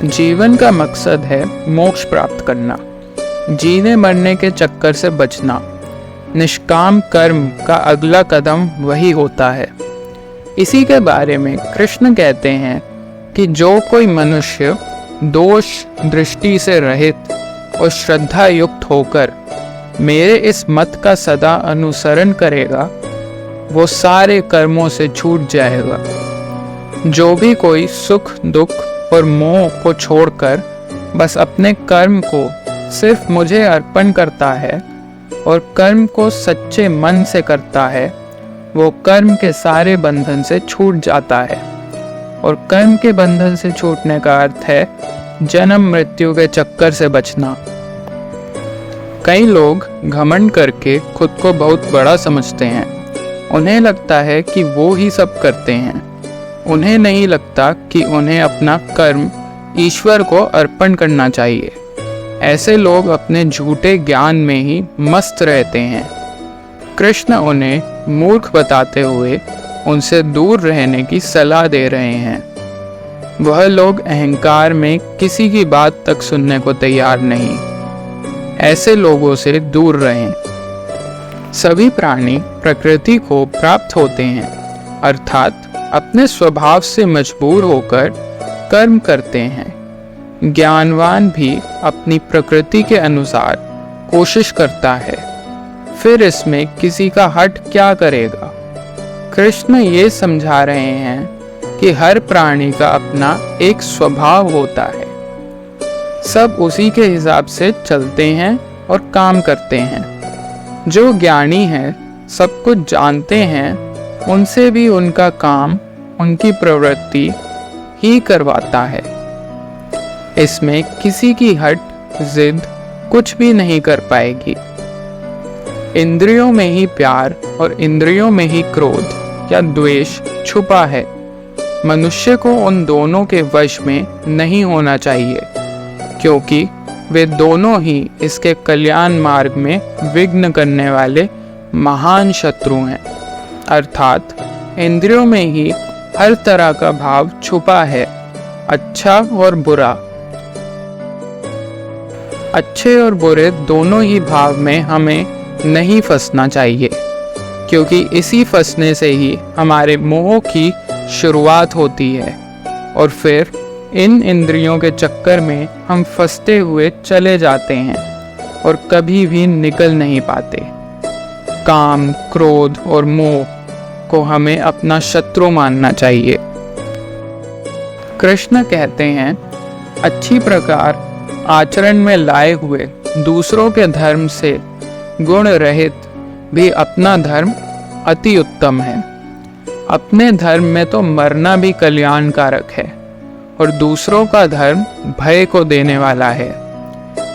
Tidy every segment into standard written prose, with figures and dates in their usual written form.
जीवन का मकसद है मोक्ष प्राप्त करना, जीने मरने के चक्कर से बचना। निष्काम कर्म का अगला कदम वही होता है। इसी के बारे में कृष्ण कहते हैं कि जो कोई मनुष्य दोष दृष्टि से रहित और श्रद्धा युक्त होकर मेरे इस मत का सदा अनुसरण करेगा, वो सारे कर्मों से छूट जाएगा। जो भी कोई सुख दुख और मोह को छोड़कर बस अपने कर्म को सिर्फ मुझे अर्पण करता है और कर्म को सच्चे मन से करता है, वो कर्म के सारे बंधन से छूट जाता है। और कर्म के बंधन से छूटने का अर्थ है जन्म मृत्यु के चक्कर से बचना। कई लोग घमंड करके खुद को बहुत बड़ा समझते हैं। उन्हें लगता है कि वो ही सब करते हैं। उन्हें नहीं लगता कि उन्हें अपना कर्म ईश्वर को अर्पण करना चाहिए। ऐसे लोग अपने झूठे ज्ञान में ही मस्त रहते हैं। कृष्ण उन्हें मूर्ख बताते हुए उनसे दूर रहने की सलाह दे रहे हैं। वह लोग अहंकार में किसी की बात तक सुनने को तैयार नहीं। ऐसे लोगों से दूर रहें। सभी प्राणी प्रकृति को प्राप्त होते हैं, अर्थात अपने स्वभाव से मजबूर होकर कर्म करते हैं। ज्ञानवान भी अपनी प्रकृति के अनुसार कोशिश करता है, फिर इसमें किसी का हट क्या करेगा। कृष्ण ये समझा रहे हैं कि हर प्राणी का अपना एक स्वभाव होता है। सब उसी के हिसाब से चलते हैं और काम करते हैं। जो ज्ञानी हैं, सब कुछ जानते हैं, उनसे भी उनका काम, उनकी प्रवृत्ति ही करवाता है। इसमें किसी की हट जिद कुछ भी नहीं कर पाएगी। इंद्रियों में ही प्यार और इंद्रियों में ही क्रोध या द्वेष छुपा है। मनुष्य को उन दोनों के वश में नहीं होना चाहिए, क्योंकि वे दोनों ही इसके कल्याण मार्ग में विघ्न करने वाले महान शत्रु हैं। अर्थात इंद्रियों में ही हर तरह का भाव छुपा है, अच्छा और बुरा। अच्छे और बुरे दोनों ही भाव में हमें नहीं फंसना चाहिए, क्योंकि इसी फंसने से ही हमारे मोह की शुरुआत होती है और फिर इन इंद्रियों के चक्कर में हम फंसते हुए चले जाते हैं और कभी भी निकल नहीं पाते। काम, क्रोध और मोह को हमें अपना शत्रु मानना चाहिए। कृष्ण कहते हैं, अच्छी प्रकार आचरण में लाए हुए दूसरों के धर्म से गुण रहित भी अपना धर्म अति उत्तम है। अपने धर्म में तो मरना भी कल्याणकारक है और दूसरों का धर्म भय को देने वाला है।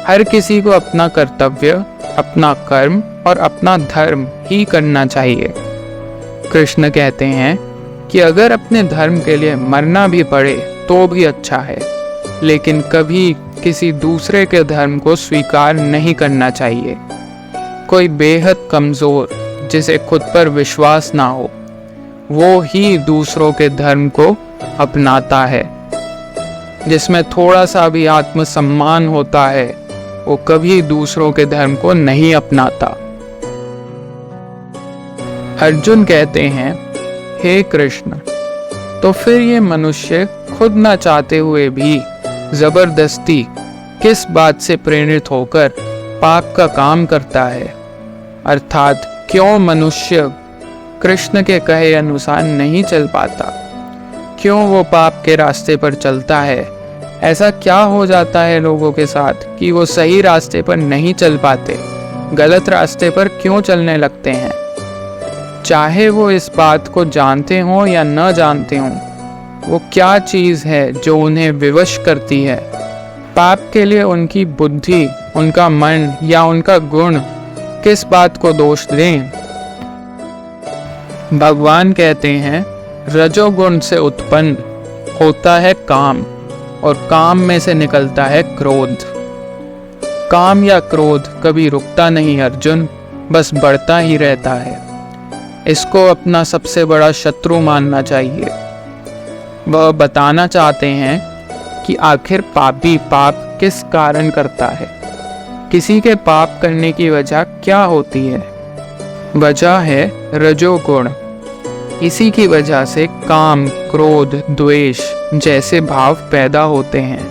हर किसी को अपना कर्तव्य, अपना कर्म और अपना धर्म ही करना चाहिए। कृष्ण कहते हैं कि अगर अपने धर्म के लिए मरना भी पड़े तो भी अच्छा है, लेकिन कभी किसी दूसरे के धर्म को स्वीकार नहीं करना चाहिए। कोई बेहद कमजोर, जिसे खुद पर विश्वास ना हो, वो ही दूसरों के धर्म को अपनाता है। जिसमें थोड़ा सा भी आत्मसम्मान होता है, वो कभी दूसरों के धर्म को नहीं अपनाता। अर्जुन कहते हैं, हे कृष्ण, तो फिर ये मनुष्य खुद न चाहते हुए भी जबरदस्ती किस बात से प्रेरित होकर पाप का काम करता है? अर्थात क्यों मनुष्य कृष्ण के कहे अनुसार नहीं चल पाता? क्यों वो पाप के रास्ते पर चलता है? ऐसा क्या हो जाता है लोगों के साथ कि वो सही रास्ते पर नहीं चल पाते, गलत रास्ते पर क्यों चलने लगते हैं? चाहे वो इस बात को जानते हों या न जानते हों, वो क्या चीज़ है जो उन्हें विवश करती है? पाप के लिए उनकी बुद्धि, उनका मन या उनका गुण किस बात को दोष दें? भगवान कहते हैं, रजोगुण से उत्पन्न होता है काम और काम में से निकलता है क्रोध। काम या क्रोध कभी रुकता नहीं अर्जुन, बस बढ़ता ही रहता है। इसको अपना सबसे बड़ा शत्रु मानना चाहिए। वह बताना चाहते हैं कि आखिर पापी पाप किस कारण करता है। किसी के पाप करने की वजह क्या होती है? वजह है रजोगुण। इसी की वजह से काम, क्रोध, द्वेष जैसे भाव पैदा होते हैं,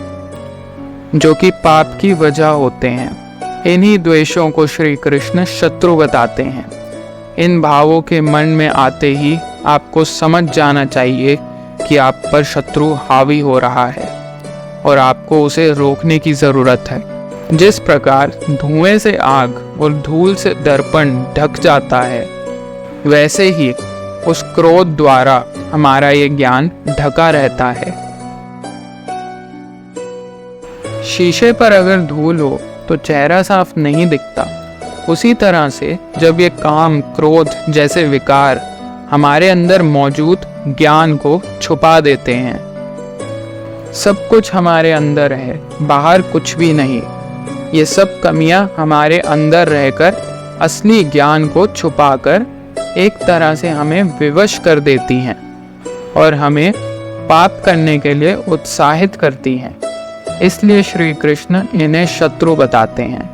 जो कि पाप की वजह होते हैं। इन्हीं द्वेषों को श्री कृष्ण शत्रु बताते हैं। इन भावों के मन में आते ही आपको समझ जाना चाहिए कि आप पर शत्रु हावी हो रहा है और आपको उसे रोकने की जरूरत है। जिस प्रकार धुएं से आग और धूल से दर्पण ढक जाता है, वैसे ही उस क्रोध द्वारा हमारा ये ज्ञान ढका रहता है। शीशे पर अगर धूल हो तो चेहरा साफ नहीं दिखता। उसी तरह से जब ये काम, क्रोध जैसे विकार हमारे अंदर मौजूद ज्ञान को छुपा देते हैं। सब कुछ हमारे अंदर है, बाहर कुछ भी नहीं। ये सब कमियां हमारे अंदर रहकर असली ज्ञान को छुपाकर एक तरह से हमें विवश कर देती हैं और हमें पाप करने के लिए उत्साहित करती हैं। इसलिए श्री कृष्ण इन्हें शत्रु बताते हैं।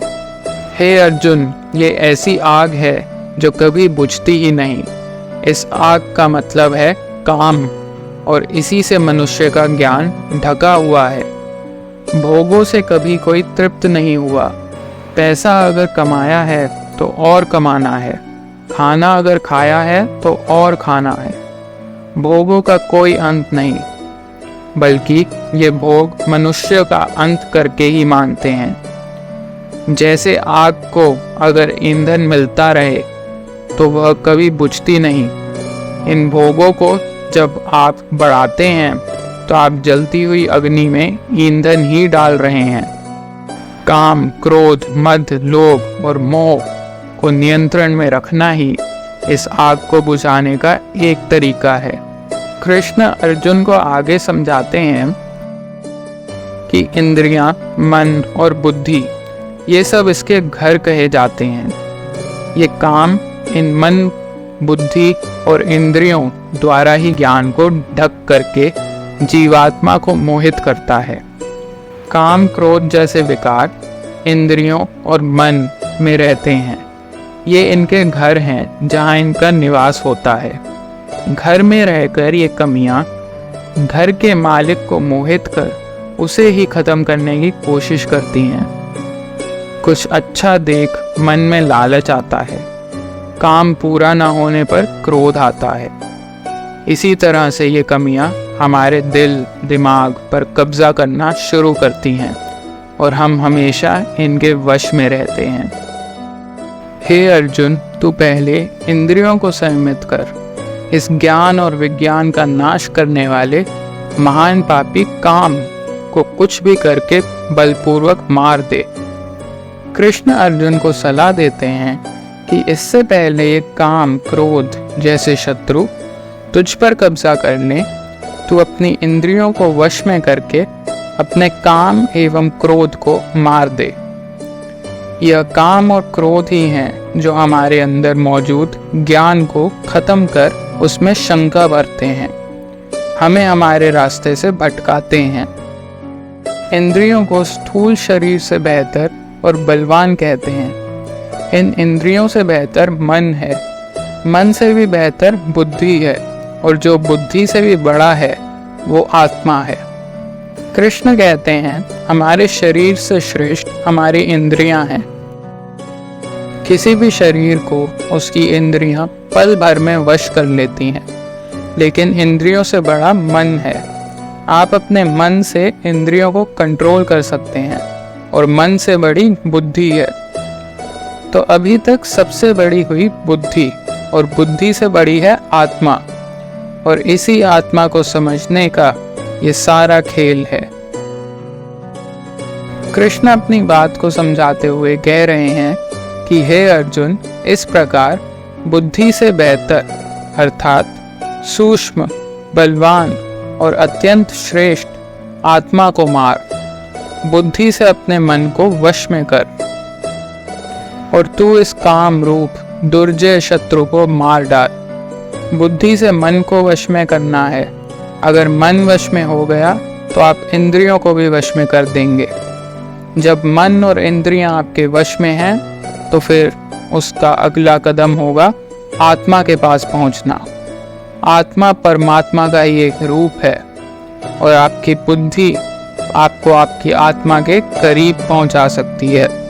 हे अर्जुन, ये ऐसी आग है जो कभी बुझती ही नहीं। इस आग का मतलब है काम, और इसी से मनुष्य का ज्ञान ढका हुआ है। भोगों से कभी कोई तृप्त नहीं हुआ। पैसा अगर कमाया है तो और कमाना है, खाना अगर खाया है तो और खाना है। भोगों का कोई अंत नहीं, बल्कि ये भोग मनुष्य का अंत करके ही मानते हैं। जैसे आग को अगर ईंधन मिलता रहे तो वह कभी बुझती नहीं। इन भोगों को जब आप बढ़ाते हैं तो आप जलती हुई अग्नि में ईंधन ही डाल रहे हैं। काम, क्रोध, मद, लोभ और मोह को नियंत्रण में रखना ही इस आग को बुझाने का एक तरीका है। कृष्ण अर्जुन को आगे समझाते हैं कि इंद्रियां, मन और बुद्धि ये सब इसके घर कहे जाते हैं। ये काम इन मन, बुद्धि और इंद्रियों द्वारा ही ज्ञान को ढक करके जीवात्मा को मोहित करता है। काम, क्रोध जैसे विकार इंद्रियों और मन में रहते हैं। ये इनके घर हैं जहाँ इनका निवास होता है। घर में रहकर ये कमियां घर के मालिक को मोहित कर उसे ही खत्म करने की कोशिश करती हैं। कुछ अच्छा देख मन में लालच आता है। काम पूरा ना होने पर क्रोध आता है। इसी तरह से ये कमियां हमारे दिल, दिमाग पर कब्जा करना शुरू करती हैं और हम हमेशा इनके वश में रहते हैं। हे अर्जुन, तू पहले इंद्रियों को संयमित कर। इस ज्ञान और विज्ञान का नाश करने वाले महान पापी काम को कुछ भी करके बलपूर्वक मार दे। कृष्ण अर्जुन को सलाह देते हैं कि इससे पहले ये काम, क्रोध जैसे शत्रु तुझ पर कब्जा कर ले, तू अपनी इंद्रियों को वश में करके अपने काम एवं क्रोध को मार दे। यह काम और क्रोध ही हैं जो हमारे अंदर मौजूद ज्ञान को खत्म कर उसमें शंका भरते हैं, हमें हमारे रास्ते से भटकाते हैं। इंद्रियों को स्थूल शरीर से बेहतर और बलवान कहते हैं। इन इंद्रियों से बेहतर मन है, मन से भी बेहतर बुद्धि है, और जो बुद्धि से भी बड़ा है वो आत्मा है। कृष्ण कहते हैं हमारे शरीर से श्रेष्ठ हमारी इंद्रियां हैं। किसी भी शरीर को उसकी इंद्रियां पल भर में वश कर लेती हैं, लेकिन इंद्रियों से बड़ा मन है। आप अपने मन से इंद्रियों को कंट्रोल कर सकते हैं और मन से बड़ी बुद्धि है। तो अभी तक सबसे बड़ी हुई बुद्धि और बुद्धि से बड़ी है आत्मा, और इसी आत्मा को समझने का ये सारा खेल है। कृष्ण अपनी बात को समझाते हुए कह रहे हैं कि हे अर्जुन, इस प्रकार बुद्धि से बेहतर अर्थात सूक्ष्म, बलवान और अत्यंत श्रेष्ठ आत्मा को मार। बुद्धि से अपने मन को वश में कर, और तू इस काम रूप दुर्जय शत्रु को मार डाल। बुद्धि से मन को वश में करना है। अगर मन वश में हो गया तो आप इंद्रियों को भी वश में कर देंगे। जब मन और इंद्रियां आपके वश में हैं तो फिर उसका अगला कदम होगा आत्मा के पास पहुंचना। आत्मा परमात्मा का ही एक रूप है और आपकी बुद्धि आपको आपकी आत्मा के करीब पहुंचा सकती है।